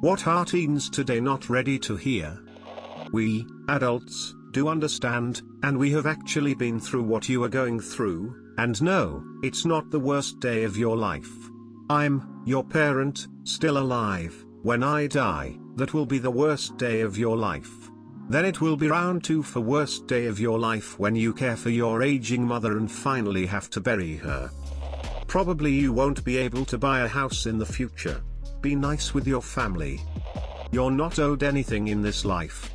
What are teens today not ready to hear? We, adults, do understand, and we have actually been through what you are going through, and no, it's not the worst day of your life. I'm, your parent, still alive. When I die, that will be the worst day of your life. Then it will be round 2 for worst day of your life when you care for your aging mother and finally have to bury her. Probably you won't be able to buy a house in the future. Be nice with your family. You're not owed anything in this life.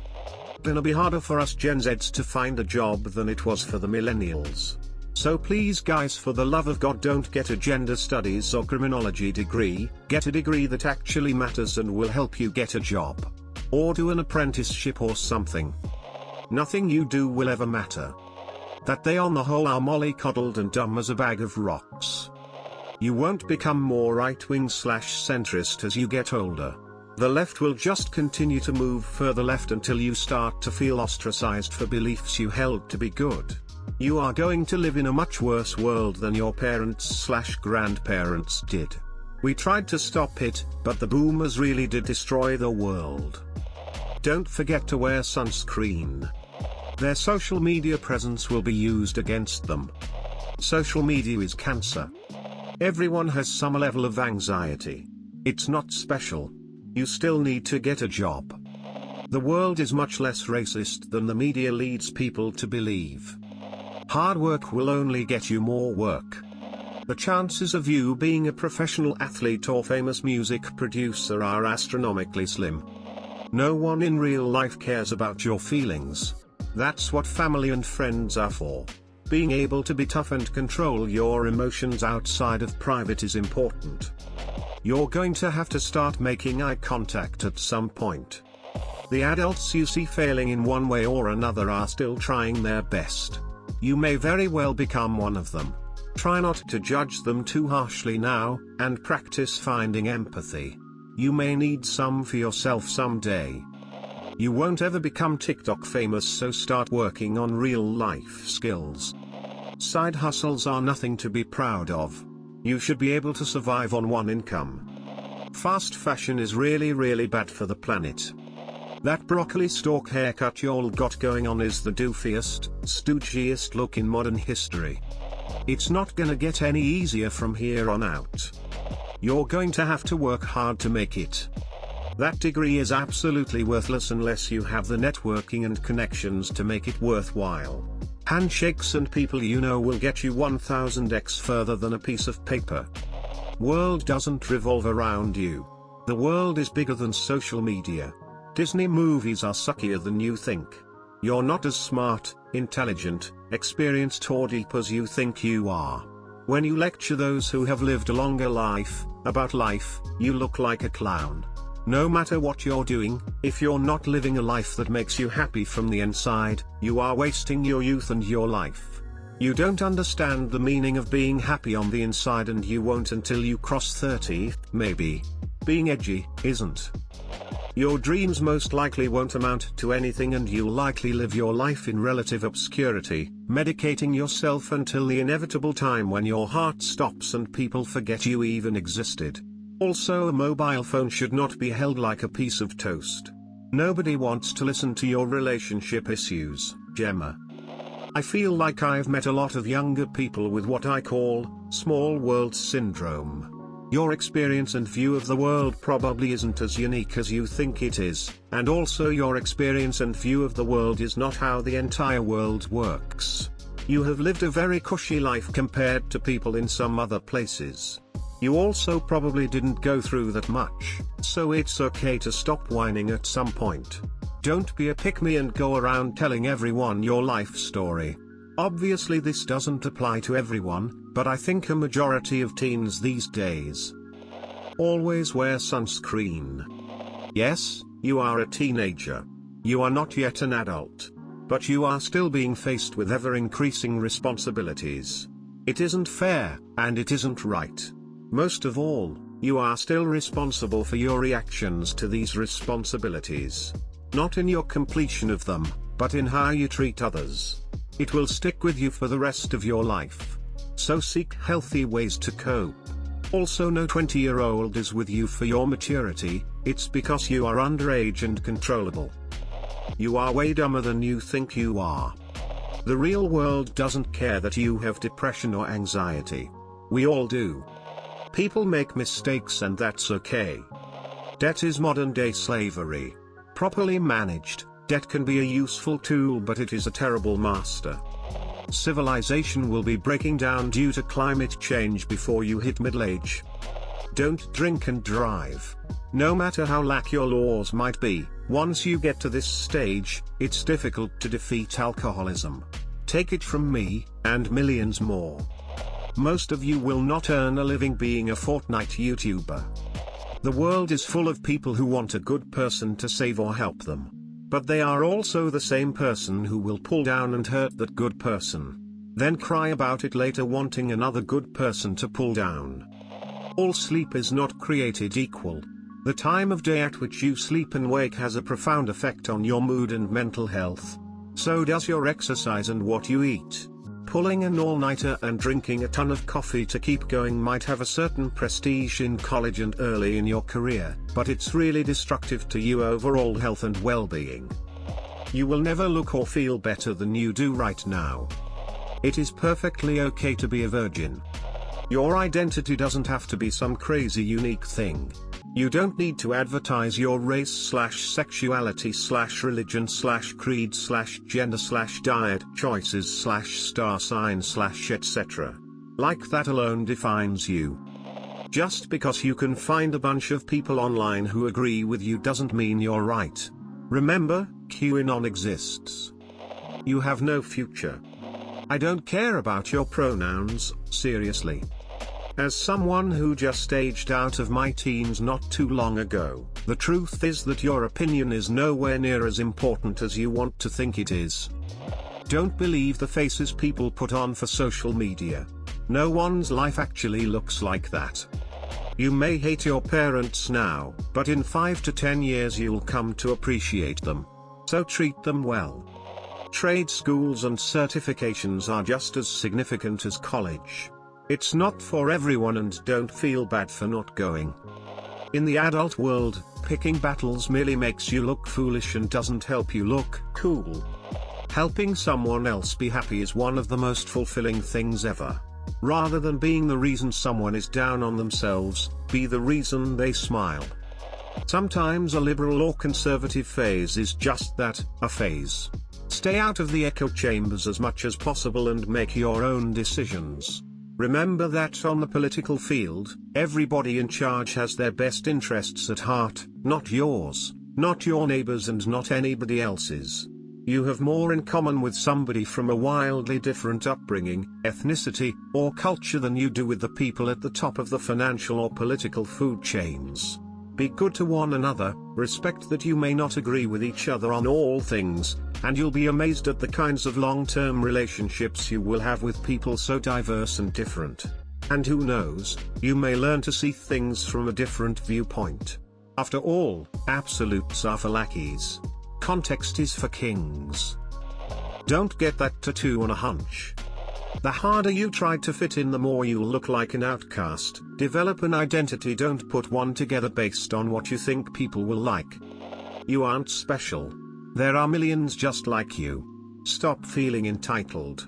Gonna be harder for us Gen Zs to find a job than it was for the millennials. So please guys, for the love of God, don't get a gender studies or criminology degree, get a degree that actually matters and will help you get a job. Or do an apprenticeship or something. Nothing you do will ever matter. That they on the whole are mollycoddled and dumb as a bag of rocks. You won't become more right-wing/centrist as you get older. The left will just continue to move further left until you start to feel ostracized for beliefs you held to be good. You are going to live in a much worse world than your parents/grandparents did. We tried to stop it, but the boomers really did destroy the world. Don't forget to wear sunscreen. Their social media presence will be used against them. Social media is cancer. Everyone has some level of anxiety. It's not special. You still need to get a job. The world is much less racist than the media leads people to believe. Hard work will only get you more work. The chances of you being a professional athlete or famous music producer are astronomically slim. No one in real life cares about your feelings. That's what family and friends are for. Being able to be tough and control your emotions outside of private is important. You're going to have to start making eye contact at some point. The adults you see failing in one way or another are still trying their best. You may very well become one of them. Try not to judge them too harshly now, and practice finding empathy. You may need some for yourself someday. You won't ever become TikTok famous, so start working on real life skills. Side hustles are nothing to be proud of. You should be able to survive on one income. Fast fashion is really bad for the planet. That broccoli stalk haircut y'all got going on is the doofiest, stoogiest look in modern history. It's not gonna get any easier from here on out. You're going to have to work hard to make it. That degree is absolutely worthless unless you have the networking and connections to make it worthwhile. Handshakes and people you know will get you 1000x further than a piece of paper. World doesn't revolve around you. The world is bigger than social media. Disney movies are suckier than you think. You're not as smart, intelligent, experienced or deep as you think you are. When you lecture those who have lived a longer life, about life, you look like a clown. No matter what you're doing, if you're not living a life that makes you happy from the inside, you are wasting your youth and your life. You don't understand the meaning of being happy on the inside, and you won't until you cross 30, maybe. Being edgy isn't. Your dreams most likely won't amount to anything, and you'll likely live your life in relative obscurity, medicating yourself until the inevitable time when your heart stops and people forget you even existed. Also, a mobile phone should not be held like a piece of toast. Nobody wants to listen to your relationship issues, Gemma. I feel like I've met a lot of younger people with what I call small world syndrome. Your experience and view of the world probably isn't as unique as you think it is, and also your experience and view of the world is not how the entire world works. You have lived a very cushy life compared to people in some other places. You also probably didn't go through that much, so it's okay to stop whining at some point. Don't be a pick-me and go around telling everyone your life story. Obviously this doesn't apply to everyone, but I think a majority of teens these days. Always wear sunscreen. Yes, you are a teenager. You are not yet an adult. But you are still being faced with ever-increasing responsibilities. It isn't fair, and it isn't right. Most of all, you are still responsible for your reactions to these responsibilities. Not in your completion of them, but in how you treat others. It will stick with you for the rest of your life. So seek healthy ways to cope. Also, no 20-year-old is with you for your maturity, it's because you are underage and controllable. You are way dumber than you think you are. The real world doesn't care that you have depression or anxiety. We all do. People make mistakes and that's okay. Debt is modern-day slavery. Properly managed, debt can be a useful tool, but it is a terrible master. Civilization will be breaking down due to climate change before you hit middle age. Don't drink and drive. No matter how lax your laws might be, once you get to this stage, it's difficult to defeat alcoholism. Take it from me, and millions more. Most of you will not earn a living being a Fortnite YouTuber. The world is full of people who want a good person to save or help them. But they are also the same person who will pull down and hurt that good person. Then cry about it later, wanting another good person to pull down. All sleep is not created equal. The time of day at which you sleep and wake has a profound effect on your mood and mental health. So does your exercise and what you eat. Pulling an all-nighter and drinking a ton of coffee to keep going might have a certain prestige in college and early in your career, but it's really destructive to your overall health and well-being. You will never look or feel better than you do right now. It is perfectly okay to be a virgin. Your identity doesn't have to be some crazy unique thing. You don't need to advertise your race/sexuality/religion/creed/gender/diet choices/star sign/etc. Like that alone defines you. Just because you can find a bunch of people online who agree with you doesn't mean you're right. Remember, QAnon exists. You have no future. I don't care about your pronouns, seriously. As someone who just aged out of my teens not too long ago, the truth is that your opinion is nowhere near as important as you want to think it is. Don't believe the faces people put on for social media. No one's life actually looks like that. You may hate your parents now, but in 5 to 10 years you'll come to appreciate them. So treat them well. Trade schools and certifications are just as significant as college. It's not for everyone, and don't feel bad for not going. In the adult world, picking battles merely makes you look foolish and doesn't help you look cool. Helping someone else be happy is one of the most fulfilling things ever. Rather than being the reason someone is down on themselves, be the reason they smile. Sometimes a liberal or conservative phase is just that, a phase. Stay out of the echo chambers as much as possible and make your own decisions. Remember that on the political field, everybody in charge has their best interests at heart, not yours, not your neighbors, and not anybody else's. You have more in common with somebody from a wildly different upbringing, ethnicity, or culture than you do with the people at the top of the financial or political food chains. Be good to one another, respect that you may not agree with each other on all things, and you'll be amazed at the kinds of long-term relationships you will have with people so diverse and different. And who knows, you may learn to see things from a different viewpoint. After all, absolutes are for lackeys. Context is for kings. Don't get that tattoo on a hunch. The harder you try to fit in, the more you'll look like an outcast. Develop an identity, don't put one together based on what you think people will like. You aren't special. There are millions just like you. Stop feeling entitled.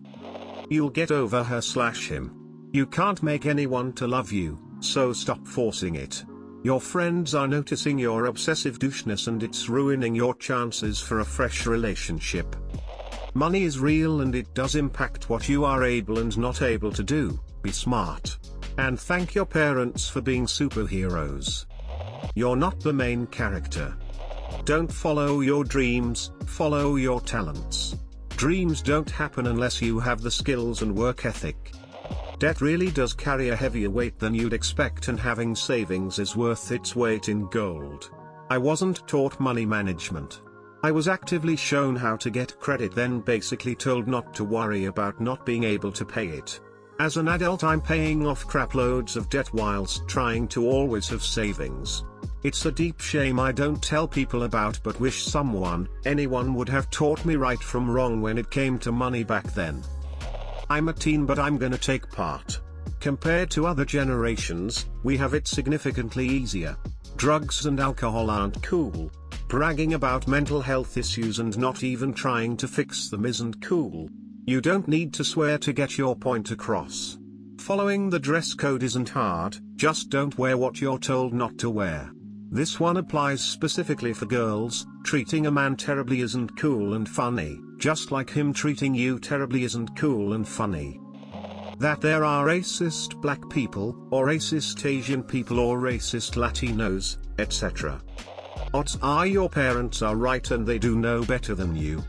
You'll get over her/him. You can't make anyone to love you, so stop forcing it. Your friends are noticing your obsessive doucheness, and it's ruining your chances for a fresh relationship. Money is real, and it does impact what you are able and not able to do. Be smart. And thank your parents for being superheroes. You're not the main character. Don't follow your dreams, follow your talents. Dreams don't happen unless you have the skills and work ethic. Debt really does carry a heavier weight than you'd expect, and having savings is worth its weight in gold. I wasn't taught money management. I was actively shown how to get credit, then basically told not to worry about not being able to pay it. As an adult, I'm paying off craploads of debt whilst trying to always have savings. It's a deep shame I don't tell people about, but wish anyone would have taught me right from wrong when it came to money back then. I'm a teen, but I'm gonna take part. Compared to other generations, we have it significantly easier. Drugs and alcohol aren't cool. Bragging about mental health issues and not even trying to fix them isn't cool. You don't need to swear to get your point across. Following the dress code isn't hard, just don't wear what you're told not to wear. This one applies specifically for girls. Treating a man terribly isn't cool and funny, just like him treating you terribly isn't cool and funny. That there are racist black people, or racist Asian people, or racist Latinos, etc. Odds are your parents are right and they do know better than you.